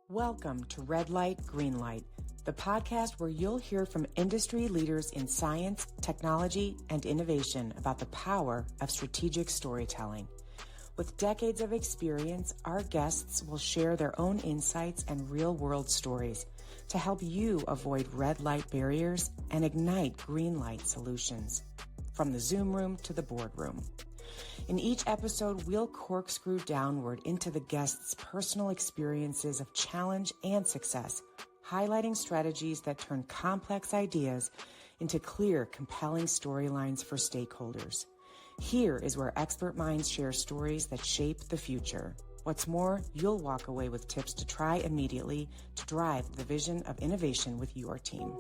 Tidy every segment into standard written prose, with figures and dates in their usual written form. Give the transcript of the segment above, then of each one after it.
Welcome to Red Light, Green Light, the podcast where you'll hear from industry leaders in science, technology, and innovation about the power of strategic storytelling. With decades of experience, our guests will share their own insights and real-world stories to help you avoid red light barriers and ignite green light solutions. From the Zoom room to the boardroom. In each episode, we'll corkscrew downward into the guests' personal experiences of challenge and success, highlighting strategies that turn complex ideas into clear, compelling storylines for stakeholders. Here is where expert minds share stories that shape the future. What's more, you'll walk away with tips to try immediately to drive the vision of innovation with your team.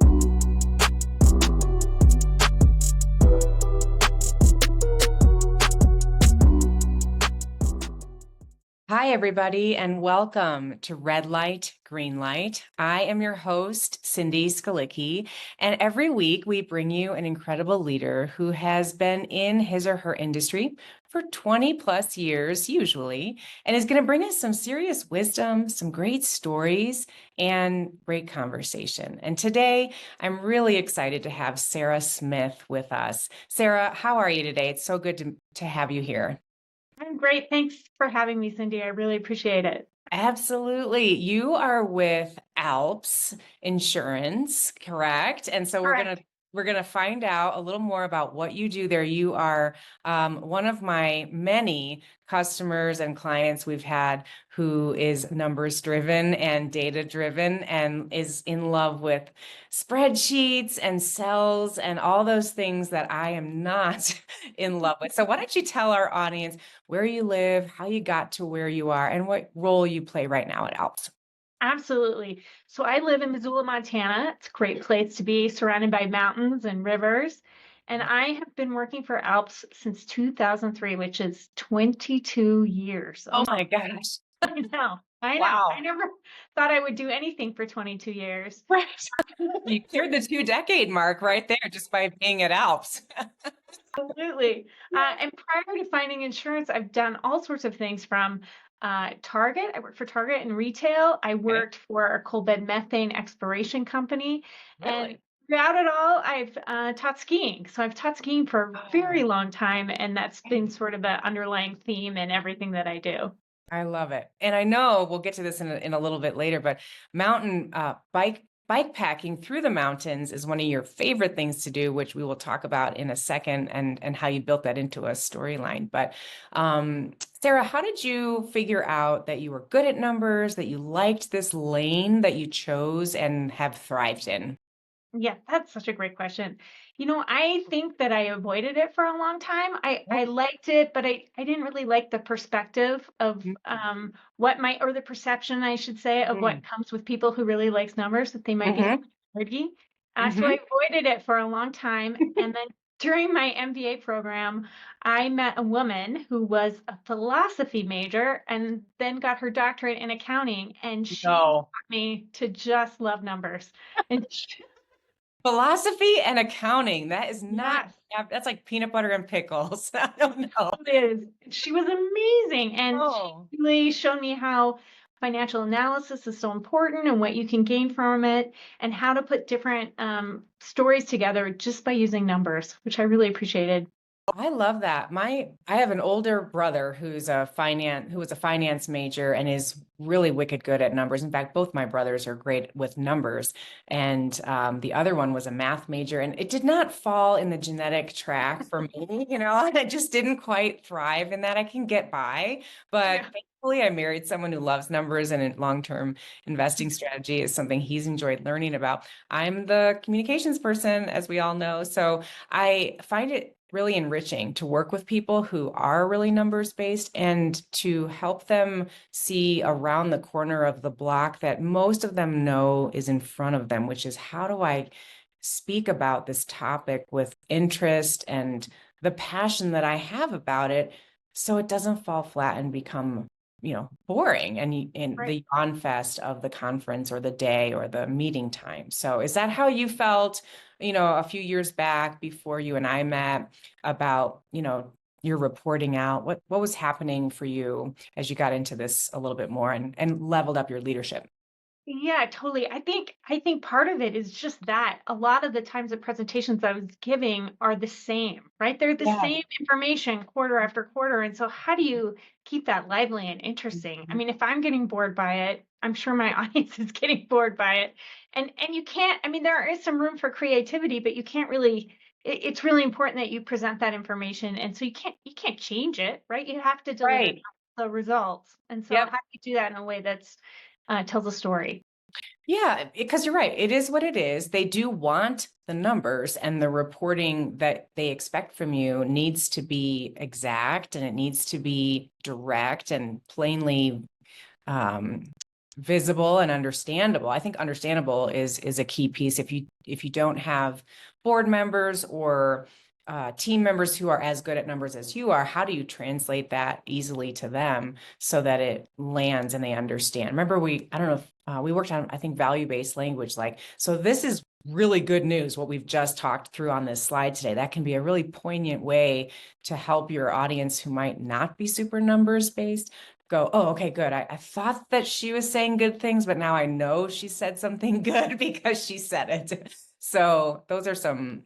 Hi, everybody, and welcome to Red Light, Green Light. I am your host, Cindy Skalicky, and every week we bring you an incredible leader who has been in his or her industry for 20 plus years, usually, and is going to bring us some serious wisdom, some great stories, and great conversation. And today, I'm really excited to have Sara Smith with us. Sara, how are you today? It's so good to have you here. I'm great. Thanks for having me, Cindy. I really appreciate it. Absolutely. You are with ALPS Insurance, correct? And so we're gonna find out a little more about what you do there. You are one of my many customers and clients we've had who is numbers driven and data driven and is in love with spreadsheets and cells and all those things that I am not in love with. So why don't you tell our audience where you live, how you got to where you are, and what role you play right now at ALPS? Absolutely. So I live in Missoula, Montana. It's a great place to be, surrounded by mountains and rivers. And I have been working for ALPS since 2003, which is 22 years. Oh my gosh. I know. Wow. I never thought I would do anything for 22 years. Right. You cleared the 2-decade mark right there just by being at ALPS. Absolutely. And prior to finding insurance, I've done all sorts of things from Target. I worked for Target in retail. I worked for a coal bed methane exploration company. Really? And throughout it all, I've taught skiing. So I've taught skiing for a very long time. And that's been sort of an underlying theme in everything that I do. I love it. And I know we'll get to this in a little bit later, but mountain bike packing through the mountains is one of your favorite things to do, which we will talk about in a second, and how you built that into a storyline. But Sara, how did you figure out that you were good at numbers, that you liked this lane that you chose and have thrived in? Yeah, that's such a great question. I think that I avoided it for a long time. I liked it, but I didn't really like the perspective of or the perception, I should say, of what comes with people who really likes numbers, that they might be nerdy. So I avoided it for a long time. And then during my MBA program, I met a woman who was a philosophy major and then got her doctorate in accounting. And she taught me to just love numbers. And Philosophy and accounting. That is not, yes. that's like peanut butter and pickles. I don't know. It is. She was amazing. And she really showed me how financial analysis is so important and what you can gain from it and how to put different stories together just by using numbers, which I really appreciated. I love that. I have an older brother who was a finance major and is really wicked good at numbers. In fact, both my brothers are great with numbers. And the other one was a math major, and it did not fall in the genetic track for me. I just didn't quite thrive in that. I can get by, but thankfully I married someone who loves numbers, and a long-term investing strategy is something he's enjoyed learning about. I'm the communications person, as we all know. So I find it really enriching to work with people who are really numbers based and to help them see around the corner of the block that most of them know is in front of them, which is, how do I speak about this topic with interest and the passion that I have about it so it doesn't fall flat and become boring and the yawn fest of the conference or the day or the meeting time. So is that how you felt, a few years back before you and I met, about, your reporting out? What was happening for you as you got into this a little bit more and leveled up your leadership? Yeah, totally. I think part of it is just that a lot of the times the presentations I was giving are the same, right? They're the Yes. same information quarter after quarter. And so how do you keep that lively and interesting? I Mhm. mean, if I'm getting bored by it, I'm sure my audience is getting bored by it. And you can't, I mean, there is some room for creativity, but you can't really it's really important that you present that information. And so you can't change it, right? You have to deliver Right. the results. And so Yep. how do you do that in a way that's tells a story? Yeah, because you're right. It is what it is. They do want the numbers, and the reporting that they expect from you needs to be exact, and it needs to be direct and plainly um, visible and understandable. I think understandable is a key piece. If you don't have board members or team members who are as good at numbers as you are, how do you translate that easily to them so that it lands and they understand? Remember, I don't know if we worked on, I think, value-based language. Like, so this is really good news, what we've just talked through on this slide today. That can be a really poignant way to help your audience who might not be super numbers based go, oh, okay, good. I thought that she was saying good things, but now I know she said something good because she said it. So those are some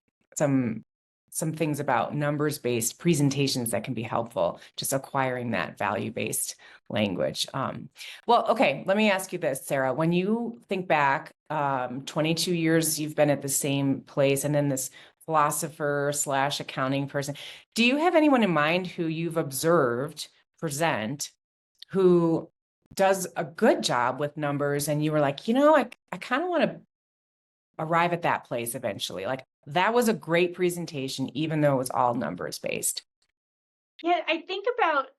some things about numbers-based presentations that can be helpful, just acquiring that value-based language. Well, okay, let me ask you this, Sarah. When you think back, 22 years you've been at the same place, and then this philosopher slash accounting person, do you have anyone in mind who you've observed present who does a good job with numbers and you were like, I kind of want to arrive at that place eventually. Like that was a great presentation, even though it was all numbers based. Yeah, I think about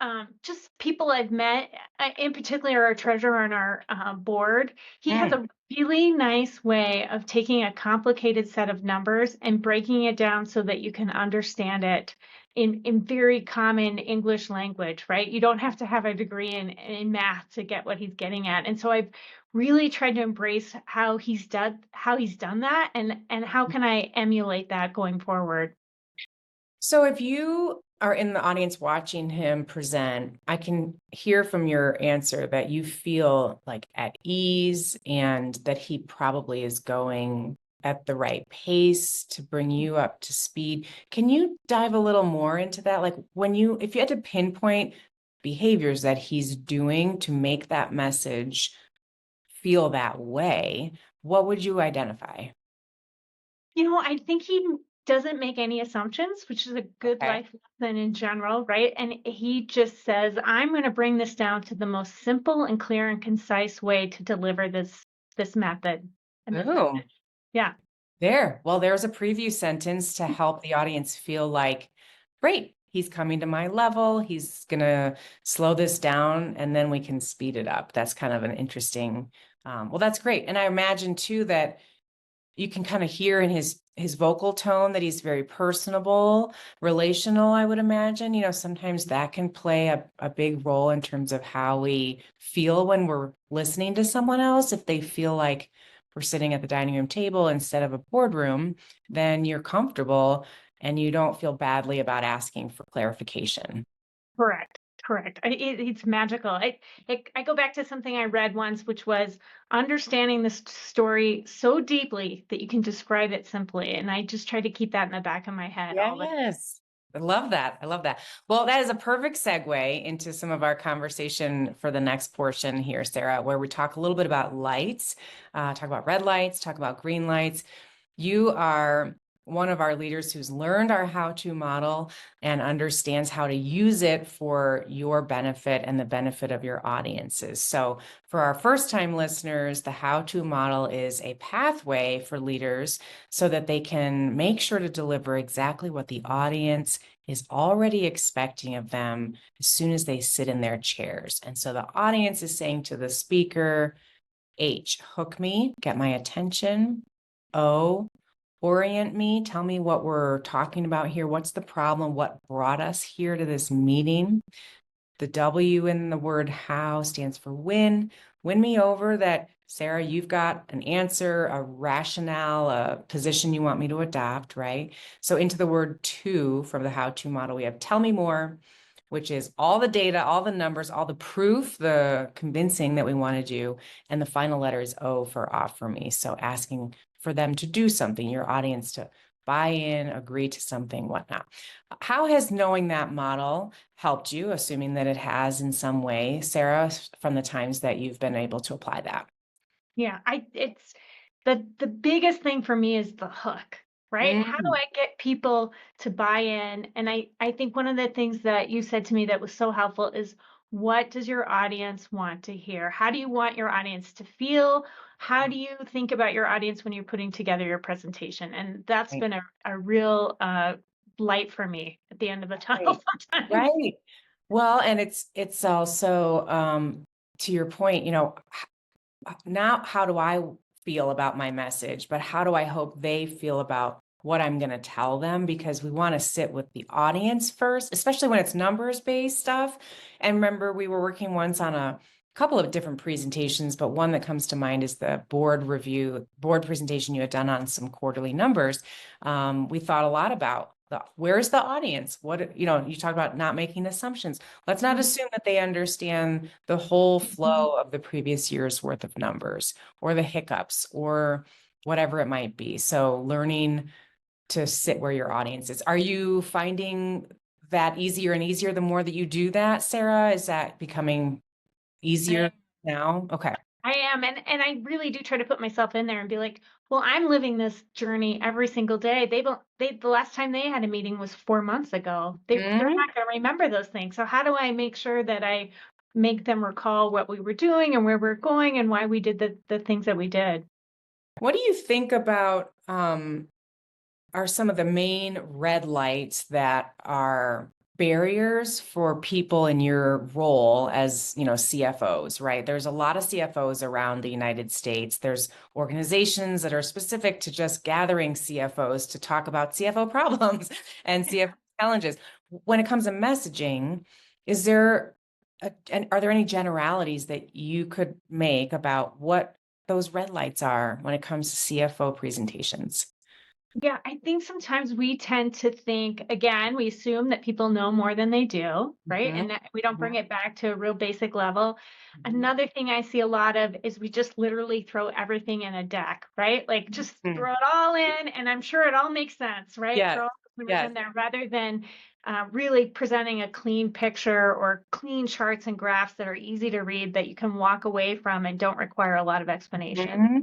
just people I've met, in particular our treasurer on our board. He has Mm. a really nice way of taking a complicated set of numbers and breaking it down so that you can understand it in very common English language, right? You don't have to have a degree in math to get what he's getting at. And so I've really tried to embrace how he's done that, and how can I emulate that going forward. So if you are in the audience watching him present, I can hear from your answer that you feel like at ease and that he probably is going at the right pace to bring you up to speed. Can you dive a little more into that? Like if you had to pinpoint behaviors that he's doing to make that message feel that way, what would you identify? I think he doesn't make any assumptions, which is a good Okay. life lesson in general, right? And he just says, I'm going to bring this down to the most simple and clear and concise way to deliver this method and this Oh. message. Yeah, Well, there's a preview sentence to help the audience feel like, great, he's coming to my level. He's gonna slow this down and then we can speed it up. That's kind of an interesting, well, that's great. And I imagine too that you can kind of hear in his vocal tone that he's very personable, relational, I would imagine. Sometimes that can play a big role in terms of how we feel when we're listening to someone else. If they feel like we're sitting at the dining room table instead of a boardroom, then you're comfortable and you don't feel badly about asking for clarification. correct. Correct. It's magical. I go back to something I read once, which was understanding this story so deeply that you can describe it simply. And I just try to keep that in the back of my head all the Yes. I love that. I love that. Well, that is a perfect segue into some of our conversation for the next portion here, Sarah, where we talk a little bit about lights, talk about red lights, talk about green lights. You are one of our leaders who's learned our how-to model and understands how to use it for your benefit and the benefit of your audiences. So for our first-time listeners, the how-to model is a pathway for leaders so that they can make sure to deliver exactly what the audience is already expecting of them as soon as they sit in their chairs. And so the audience is saying to the speaker, H, hook me, get my attention. O, orient me, tell me what we're talking about here. What's the problem? What brought us here to this meeting? The W in the word how stands for win. Win me over that, Sarah, you've got an answer, a rationale, a position you want me to adopt, right? So into the word to from the how to model, we have tell me more. which is all the data, all the numbers, all the proof, the convincing that we want to do. And the final letter is O for offer me. So asking for them to do something, your audience to buy in, agree to something, whatnot. How has knowing that model helped you, assuming that it has in some way, Sara, from the times that you've been able to apply that? Yeah, it's the biggest thing for me is the hook, right? How do Mm, I get people to buy in? And I think one of the things that you said to me that was so helpful is, what does your audience want to hear? How do you want your audience to feel? How do you think about your audience when you're putting together your presentation? And that's right, been a real light for me at the end of the tunnel right, sometimes. right. Well, and it's also to your point, not how do I feel about my message, but how do I hope they feel about what I'm going to tell them? Because we want to sit with the audience first, especially when it's numbers based stuff. And remember, we were working once on a couple of different presentations, but one that comes to mind is the board presentation you had done on some quarterly numbers. We thought a lot about where's the audience? What, you talk about not making assumptions. Let's not assume that they understand the whole Mhm. flow of the previous year's worth of numbers or the hiccups or whatever it might be. So learning to sit where your audience is. Are you finding that easier and easier the more that you do that, Sara? Is that becoming I easier now? Okay. I am, and I really do try to put myself in there and be like, well, I'm living this journey every single day. The last time they had a meeting was 4 months ago. They're Mhm. not going to remember those things. So how do I make sure that I make them recall what we were doing and where we're going and why we did the things that we did? What do you think about are some of the main red lights that are barriers for people in your role as, CFOs, right? There's a lot of CFOs around the United States. There's organizations that are specific to just gathering CFOs to talk about CFO problems and CFO challenges. When it comes to messaging, is there and are there any generalities that you could make about what those red lights are when it comes to CFO presentations? Yeah, I think sometimes we tend to think, again, we assume that people know more than they do, right? Mhm. And that we don't bring Mhm. it back to a real basic level. Mhm. Another thing I see a lot of is we just literally throw everything in a deck, right? Like just Mhm. throw it all in, and I'm sure it all makes sense, right? Yes, Throw all the numbers yes. in there rather than really presenting a clean picture or clean charts and graphs that are easy to read that you can walk away from and don't require a lot of explanation. Mhm.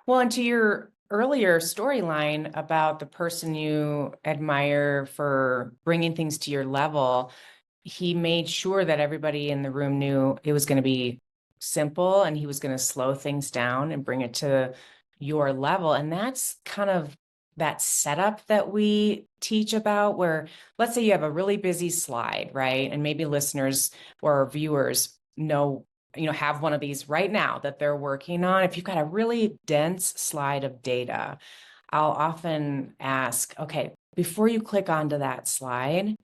Well, and to your earlier storyline about the person you admire for bringing things to your level, he made sure that everybody in the room knew it was going to be simple and he was going to slow things down and bring it to your level. And that's kind of that setup that we teach about, where let's say you have a really busy slide, right? And maybe listeners or viewers have one of these right now that they're working on. If you've got a really dense slide of data, I'll often ask, okay, before you click onto that slide,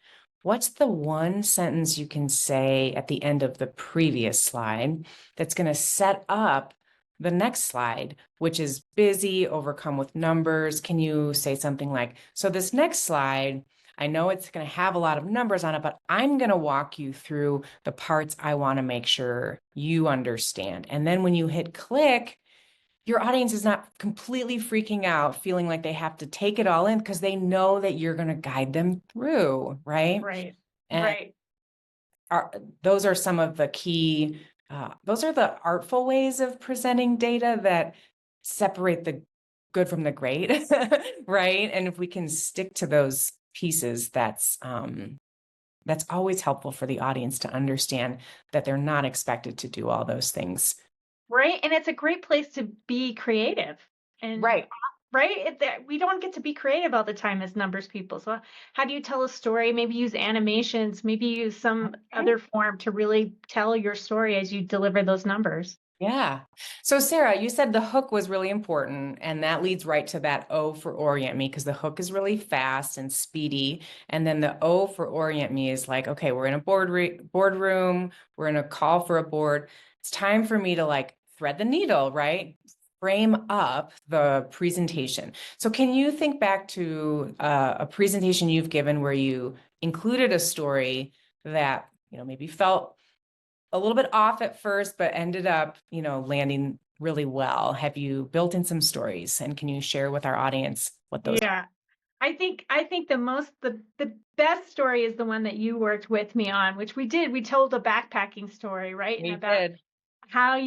what's the one sentence you can say at the end of the previous slide that's going to set up the next slide, which is busy, overcome with numbers? Can you say something like, so this next slide, I know it's going to have a lot of numbers on it, but I'm going to walk you through the parts I want to make sure you understand. And then when you hit click, your audience is not completely freaking out, feeling like they have to take it all in because they know that you're going to guide them through, right? Right, And right. are, those are some of the key, those are the artful ways of presenting data that separate the good from the great, right? And if we can stick to those pieces, that's always helpful for the audience to understand that they're not expected to do all those things. Right, and it's a great place to be creative, and Right. right? We don't get to be creative all the time as numbers people, so how do you tell a story? Maybe use animations, maybe use some other form to really tell your story as you deliver those numbers. Yeah. So Sara, you said the hook was really important, and that leads right to that O for orient me, because the hook is really fast and speedy. And then the O for orient me is like, okay, we're in a boardroom, we're in a call for a board. It's time for me to like thread the needle, right? Frame up the presentation. So can you think back to a presentation you've given where you included a story that, maybe felt a little bit off at first, but ended up, landing really well? Have you built in some stories, and can you share with our audience what those are? Yeah. I think the best story is the one that you worked with me on, which we did. We told a backpacking story, right? And We about did. how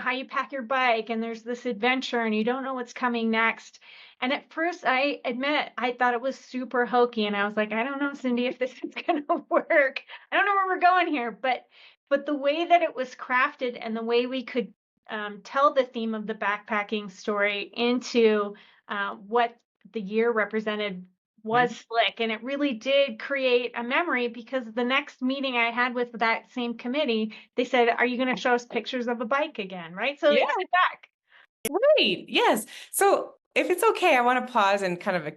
how you pack your bike and there's this adventure and you don't know what's coming next. And at first, I admit, I thought it was super hokey, and I was like, I don't know, Cindy, if this is going to work. I don't know where we're going here, but the way that it was crafted and the way we could tell the theme of the backpacking story into what the year represented Mhm. was slick, and it really did create a memory, because the next meeting I had with that same committee, they said, are you going to show us pictures of a bike again? Right. So Yeah, it's back. great. Yes. So if it's okay, I want to pause and kind of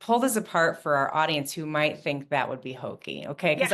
pull this apart for our audience who might think that would be hokey. Okay. Yeah. Because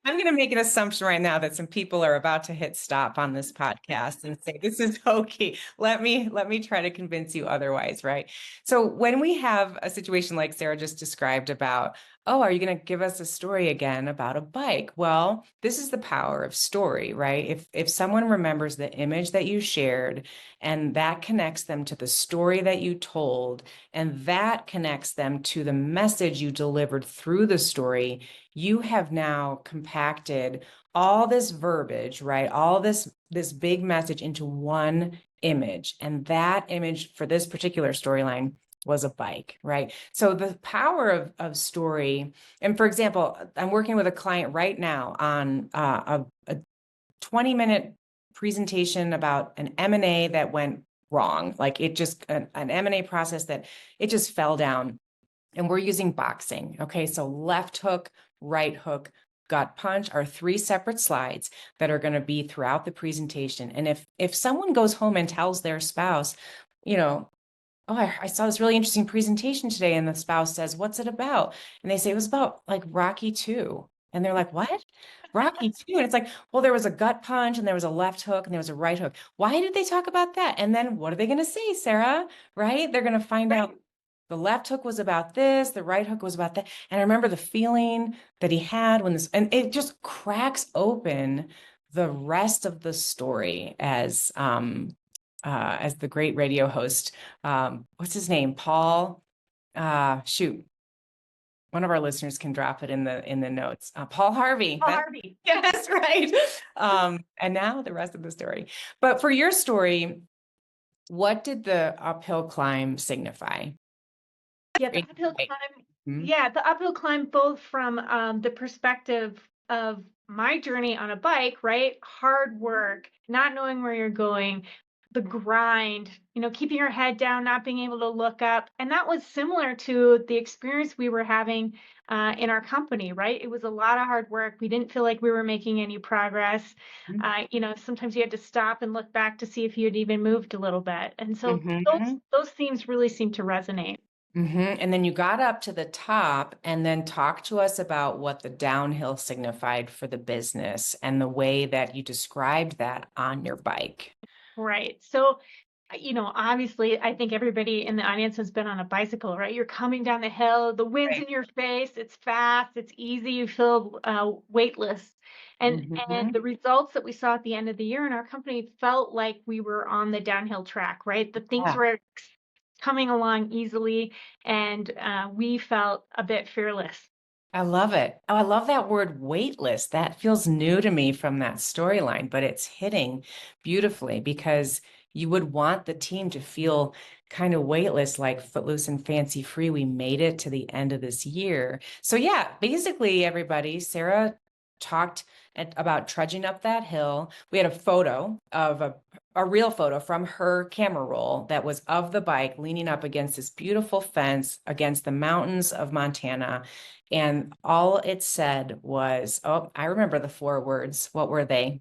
I'm going to make an assumption right now that some people are about to hit stop on this podcast and say, this is hokey. Let me try to convince you otherwise, right? So when we have a situation like Sara just described about, oh, are you going to give us a story again about a bike? Well, this is the power of story, right? If someone remembers the image that you shared, and that connects them to the story that you told, and that connects them to the message you delivered through the story, you have now compacted all this verbiage, right? All this big message into one image. And that image for this particular storyline was a bike, right? So the power of story, and for example, I'm working with a client right now on a 20-minute presentation about an M&A that went wrong. Like it just, an M&A process that it just fell down. And we're using boxing. Okay. So left hook, right hook, gut punch are 3 separate slides that are going to be throughout the presentation. And if someone goes home and tells their spouse, you know, oh, I saw this really interesting presentation today, and the spouse says, what's it about? And they say, it was about like Rocky 2. And they're like, what? Rocky 2? And it's like, well, there was a gut punch and there was a left hook and there was a right hook. Why did they talk about that? And then what are they going to say, Sara? Right? They're going to find Right. out the left hook was about this, the right hook was about that. And I remember the feeling that he had when this, and it just cracks open the rest of the story as the great radio host, what's his name? Paul, shoot, one of our listeners can drop it in the notes. Paul Harvey. Oh, Harvey. Yes, right. And now the rest of the story. But for your story, what did the uphill climb signify? Yeah, the Right. uphill climb. Mhm. Yeah, the uphill climb, both from the perspective of my journey on a bike, right? Hard work, not knowing where you're going, the grind, keeping your head down, not being able to look up. And that was similar to the experience we were having in our company, right? It was a lot of hard work. We didn't feel like we were making any progress. Sometimes you had to stop and look back to see if you had even moved a little bit. And so those Mhm. those themes really seem to resonate. And then you got up to the top, and then talk to us about what the downhill signified for the business and the way that you described that on your bike. Right. So, obviously, I think everybody in the audience has been on a bicycle, right? You're coming down the hill, the wind's Right. in your face, it's fast, it's easy, you feel weightless. And Mhm. the results that we saw at the end of the year in our company felt like we were on the downhill track, right? The things Yeah. were coming along easily, and we felt a bit fearless. I love it. Oh, I love that word weightless. That feels new to me from that storyline, but it's hitting beautifully because you would want the team to feel kind of weightless, like footloose and fancy free. We made it to the end of this year. So yeah, basically everybody, Sara talked about trudging up that hill. We had a photo of a real photo from her camera roll that was of the bike leaning up against this beautiful fence against the mountains of Montana. And all it said was, oh, I remember the 4 words. What were they?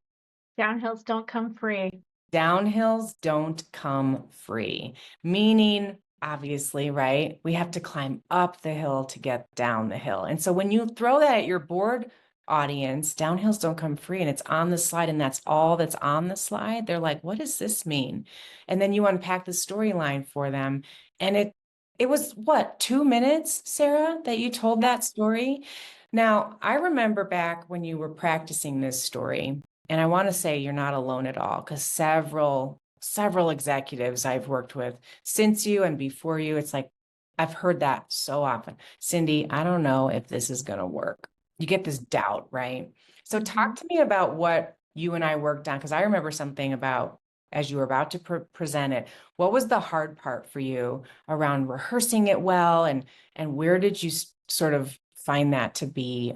Downhills don't come free. Downhills don't come free, meaning obviously, right? We have to climb up the hill to get down the hill. And so when you throw that at your board audience, downhills don't come free, and it's on the slide, and that's all that's on the slide, they're like, what does this mean? And then you unpack the storyline for them. And it was what, 2 minutes, Sara, that you told that story? Now, I remember back when you were practicing this story, and I want to say you're not alone at all, because several executives I've worked with since you and before you, it's like I've heard that so often. Cindy, I don't know if this is going to work. You get this doubt, right? So talk Mhm. to me about what you and I worked on, because I remember something about as you were about to present it. What was the hard part for you around rehearsing it well, and where did you sort of find that to be,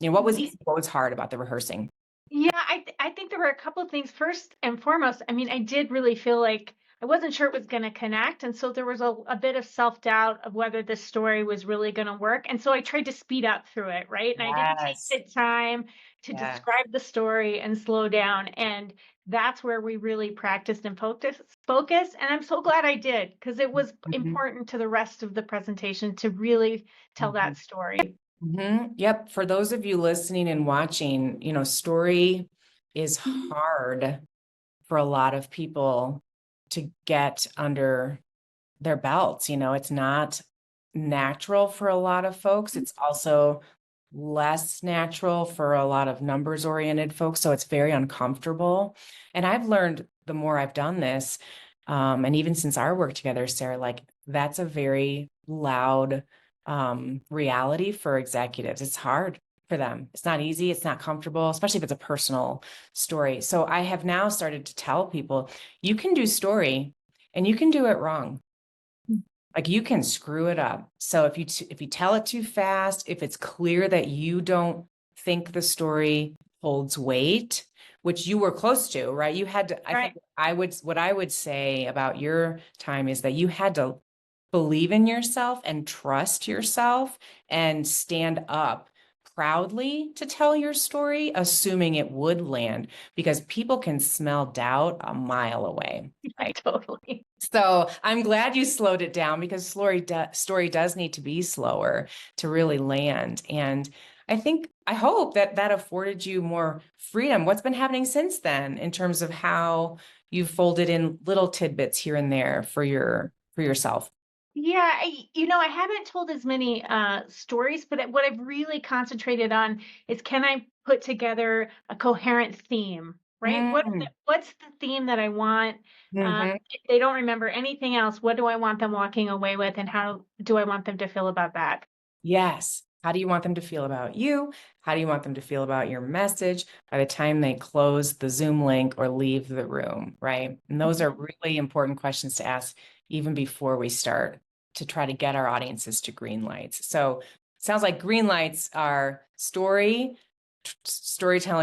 what was easy, what was hard about the rehearsing? Yeah, I think there were a couple of things. First and foremost, I mean, I did really feel like I wasn't sure it was going to connect, and so there was a bit of self-doubt of whether this story was really going to work. And so I tried to speed up through it, right? And I didn't Yes. take the time to Yeah. describe the story and slow down. And that's where we really practiced and focus. And I'm so glad I did because it was Mhm. important to the rest of the presentation to really tell Mhm. that story. Yep. For those of you listening and watching, story is hard for a lot of people to get under their belts. It's not natural for a lot of folks. It's also less natural for a lot of numbers oriented folks. So it's very uncomfortable. And I've learned the more I've done this, and even since our work together, Sarah, like that's a very loud reality for executives. It's hard for them. It's not easy. It's not comfortable, especially if it's a personal story. So I have now started to tell people you can do story and you can do it wrong. Like you can screw it up. So if you tell it too fast, if it's clear that you don't think the story holds weight, which you were close to, right? You had to, I Right. think what I would say about your time is that you had to believe in yourself and trust yourself and stand up proudly to tell your story, assuming it would land, because people can smell doubt a mile away. Right. Totally. So I'm glad you slowed it down, because story does need to be slower to really land. And I hope that that afforded you more freedom. What's been happening since then in terms of how you've folded in little tidbits here and there for yourself? Yeah, I haven't told as many stories, but what I've really concentrated on is can I put together a coherent theme, right? Mm, What's the theme that I want? mhm. If they don't remember anything else, what do I want them walking away with, and how do I want them to feel about that? Yes. How do you want them to feel about you? How do you want them to feel about your message by the time they close the Zoom link or leave the room, right? And those are really important questions to ask even before we start to try to get our audiences to green lights. So it sounds like green lights are storytelling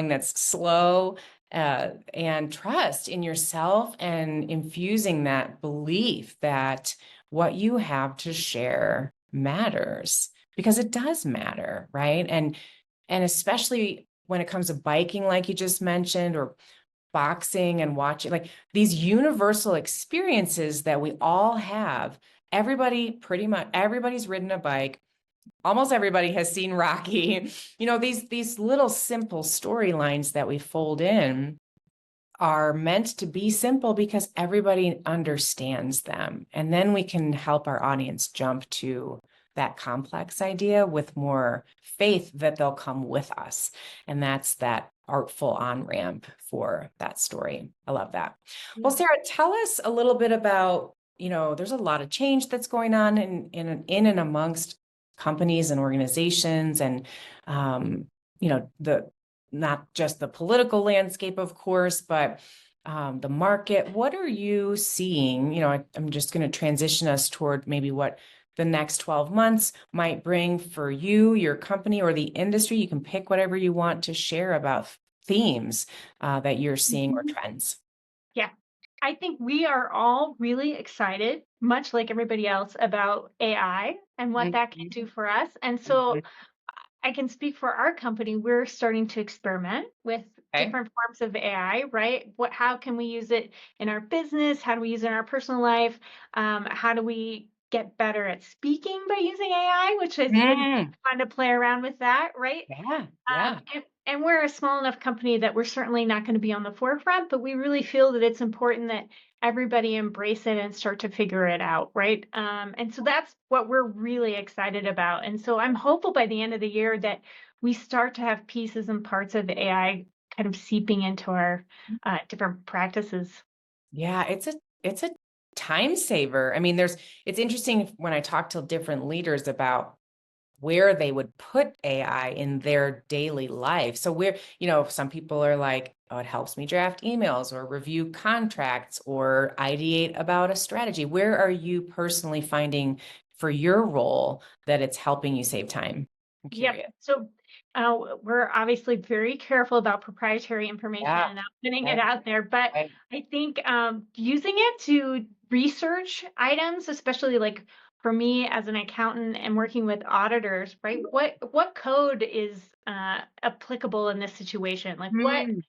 that's slow, and trust in yourself, and infusing that belief that what you have to share matters, because it does matter, right? And especially when it comes to biking, like you just mentioned, or boxing and watching, like these universal experiences that we all have. Pretty much everybody's ridden a bike. Almost everybody has seen Rocky. These little simple storylines that we fold in are meant to be simple because everybody understands them. And then we can help our audience jump to that complex idea with more faith that they'll come with us. And that's that artful on ramp for that story. I love that. Well, Sarah, tell us a little bit about, there's a lot of change that's going on in and amongst companies and organizations, and the not just the political landscape, of course, but the market. What are you seeing? I'm just going to transition us toward maybe what the next 12 months might bring for you, your company, or the industry. You can pick whatever you want to share about themes that you're seeing, or Mhm. trends. Yeah. I think we are all really excited, much like everybody else, about AI and what that can Mhm. do for us. And so Mhm. I can speak for our company. We're starting to experiment with Okay. different forms of AI, right? How can we use it in our business? How do we use it in our personal life? How do we get better at speaking by using AI, which has been Mm. fun to play around with that, right? Yeah, yeah. and we're a small enough company that we're certainly not going to be on the forefront, but we really feel that it's important that everybody embrace it and start to figure it out, right? And so that's what we're really excited about. And so I'm hopeful by the end of the year that we start to have pieces and parts of AI kind of seeping into our different practices. Yeah, it's a time saver. I mean, it's interesting when I talk to different leaders about where they would put AI in their daily life. So some people are like, oh, it helps me draft emails or review contracts or ideate about a strategy. Where are you personally finding for your role that it's helping you save time? I'm Yep. curious. So we're obviously very careful about proprietary information Yeah, and not putting it right, out there. But right. I think using it to research items, especially like for me as an accountant and working with auditors, right? What code is applicable in this situation? Like what Mm,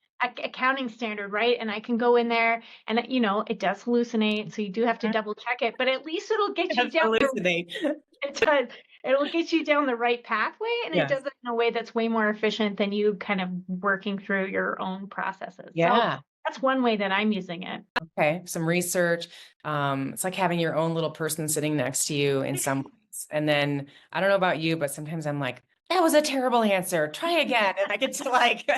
accounting standard, right? And I can go in there and it does hallucinate, so you do have to double check it. But at least it'll get you that's down the hallucinate. it does. It'll get you down the right pathway, and it Yes. does it in a way that's way more efficient than you kind of working through your own processes. So Yeah. that's one way that I'm using it. Okay. Some research. It's like having your own little person sitting next to you in some ways. And then I don't know about you, but sometimes I'm like, that was a terrible answer. Try again. And I get to like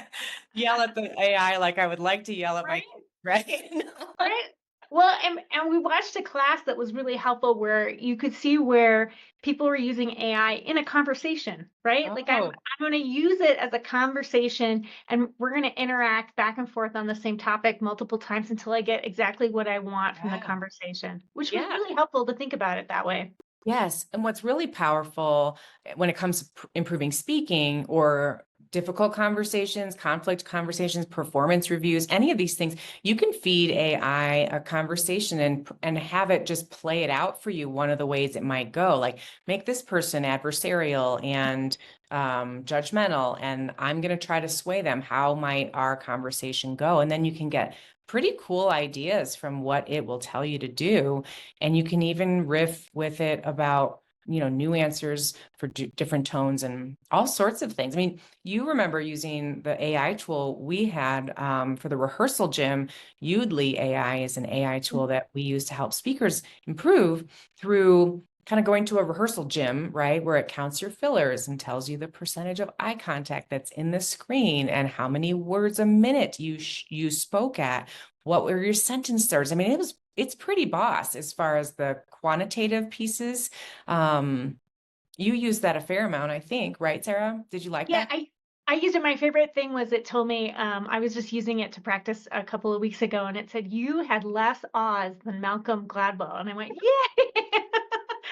yell at the AI like I would like to yell at my Right? kids, right? Right. Well, and we watched a class that was really helpful where you could see where people were using AI in a conversation, right? Like I'm Oh, I'm going to use it as a conversation and we're going to interact back and forth on the same topic multiple times until I get exactly what I want from the yeah. conversation, which was Yeah. really helpful to think about it that way. Yes. And what's really powerful when it comes to improving speaking or difficult conversations, conflict conversations, performance reviews, any of these things, you can feed AI a conversation and have it just play it out for you one of the ways it might go. Like make this person adversarial and judgmental, and I'm going to try to sway them. How might our conversation go? And then you can get pretty cool ideas from what it will tell you to do. And you can even riff with it about, new answers for different tones and all sorts of things. I mean, you remember using the AI tool we had for the rehearsal gym. Udly AI is an AI tool that we use to help speakers improve through kind of going to a rehearsal gym, right? Where it counts your fillers and tells you the percentage of eye contact that's in the screen and how many words a minute you spoke at. What were your sentence starters? I mean, it's pretty boss as far as the quantitative pieces. You use that a fair amount, I think, right, Sarah? Did you like Yeah, that? I used it. My favorite thing was it told me I was just using it to practice a couple of weeks ago, and it said you had less Oz than Malcolm Gladwell, and I went, "Yay!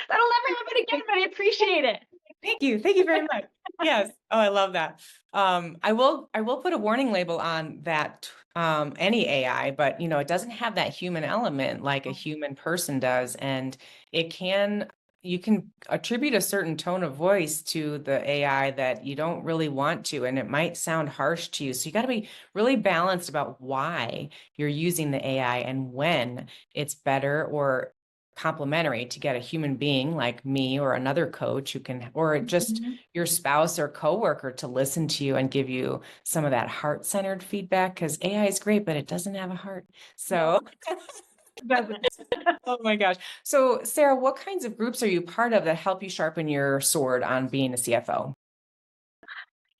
That'll never happen again, but I appreciate it." Thank you. Thank you very much. Yes. Oh, I love that. I will put a warning label on that, any AI, but it doesn't have that human element like a human person does. And you can attribute a certain tone of voice to the AI that you don't really want to, and it might sound harsh to you. So you got to be really balanced about why you're using the AI and when it's better or complementary to get a human being like me or another coach who can, or just Mhm. your spouse or coworker to listen to you and give you some of that heart-centered feedback, because AI is great, but it doesn't have a heart. No, So, it doesn't. oh my gosh. So, Sarah, what kinds of groups are you part of that help you sharpen your sword on being a CFO?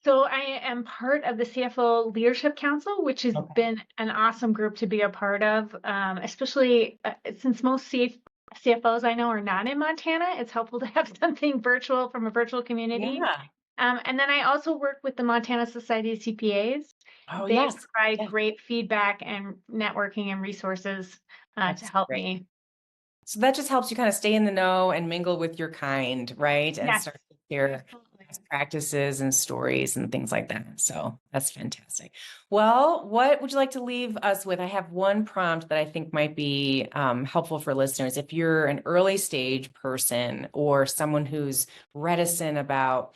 So I am part of the CFO Leadership Council, which has Okay. been an awesome group to be a part of, especially since most CFOs I know are not in Montana. It's helpful to have something virtual from a virtual community. Yeah. And then I also work with the Montana Society of CPAs. Oh, They yes. provide Yeah. great feedback and networking and resources to That's help great. me. So that just helps you kind of stay in the know and mingle with your kind, right? And Yes, start to share absolutely. best practices and stories and things like that. So that's fantastic. Well, what would you like to leave us with? I have one prompt that I think might be helpful for listeners. If you're an early stage person or someone who's reticent about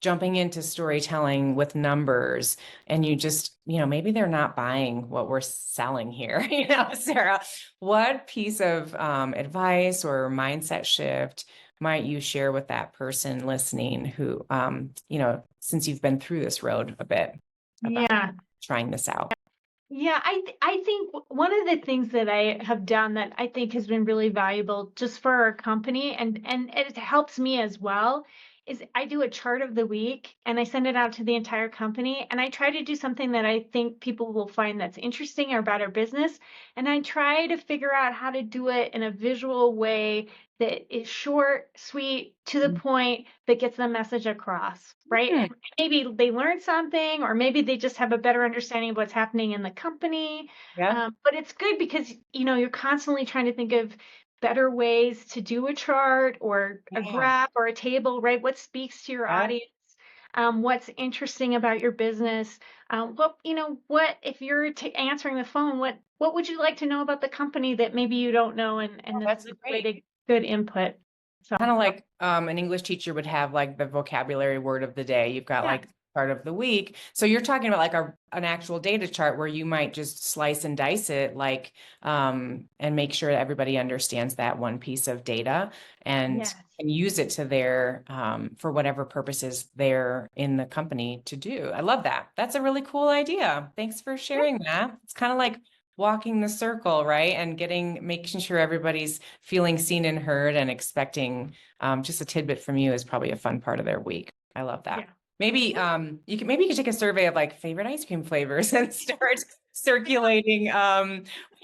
jumping into storytelling with numbers, and you just, maybe they're not buying what we're selling here, Sarah, what piece of advice or mindset shift might you share with that person listening who, since you've been through this road a bit? about Yeah. trying this out? Yeah, I think one of the things that I have done that I think has been really valuable just for our company and it helps me as well is I do a chart of the week and I send it out to the entire company and I try to do something that I think people will find that's interesting or about our business and I try to figure out how to do it in a visual way that is short, sweet, to the point, that gets the message across, right? Hmm. And maybe they learn something, or maybe they just have a better understanding of what's happening in the company. Yeah. But it's good because, you're constantly trying to think of better ways to do a chart or a Yeah. graph or a table, right? What speaks to your Yeah. audience? What's interesting about your business? What if you're answering the phone, what would you like to know about the company that maybe you don't know? And Oh, this is that's a good way great. to good input. So Kind of like an English teacher would have like the vocabulary word of the day. You've got yeah, like part of the week. So you're talking about like an actual data chart where you might just slice and dice it like and make sure that everybody understands that one piece of data yes, and use it to their for whatever purposes they're in the company to do. I love that. That's a really cool idea. Thanks for sharing that. It's kind of like walking the circle, right? And making sure everybody's feeling seen and heard and expecting just a tidbit from you is probably a fun part of their week. I love that. yeah. Maybe you could take a survey of like favorite ice cream flavors and start circulating. We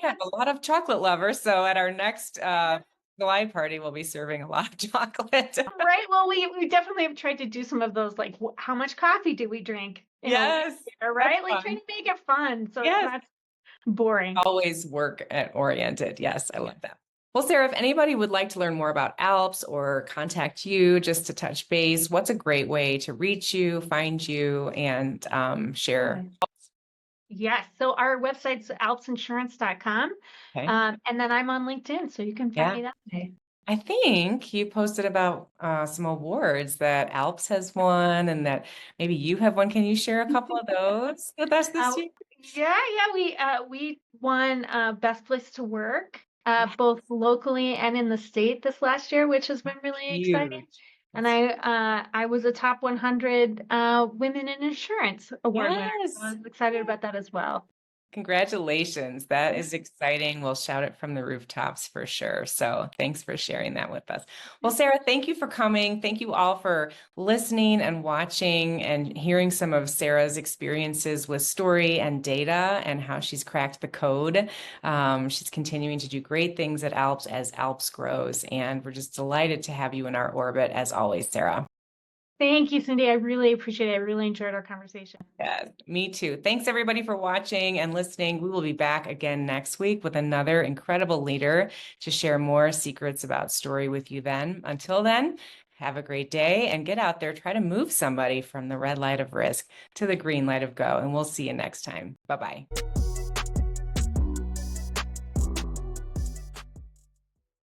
have a lot of chocolate lovers, so at our next July party, we'll be serving a lot of chocolate. Right. Well, we definitely have tried to do some of those, like how much coffee do we drink in a week, Yes, that's right? Like trying fun. to make it fun so it's Yes, not boring. always work oriented. Yes, I love that. Well, Sarah, if anybody would like to learn more about ALPS or contact you just to touch base, what's a great way to reach you, find you, and share? Yes. So our website's alpsinsurance.com. Okay. And then I'm on LinkedIn, so you can find Yeah. me that way. I think you posted about some awards that ALPS has won and that maybe you have won. Can you share a couple of those with us this Uh, year? we won Best Place to Work, Yeah. both locally and in the state this last year, which has been really exciting. Huge. And I was a top 100 women in insurance award winner. So I Yes. was excited about that as well. Congratulations. That Yeah. is exciting. We'll shout it from the rooftops for sure. So thanks for sharing that with us. Well, Sarah, thank you for coming. Thank you all for listening and watching and hearing some of Sarah's experiences with story and data and how she's cracked the code. She's continuing to do great things at ALPS as ALPS grows. And we're just delighted to have you in our orbit as always, Sarah. Thank you, Cindy. I really appreciate it. I really enjoyed our conversation. Yeah, me too. Thanks everybody for watching and listening. We will be back again next week with another incredible leader to share more secrets about story with you then. Until then, have a great day and get out there, try to move somebody from the red light of risk to the green light of go. And we'll see you next time. Bye-bye.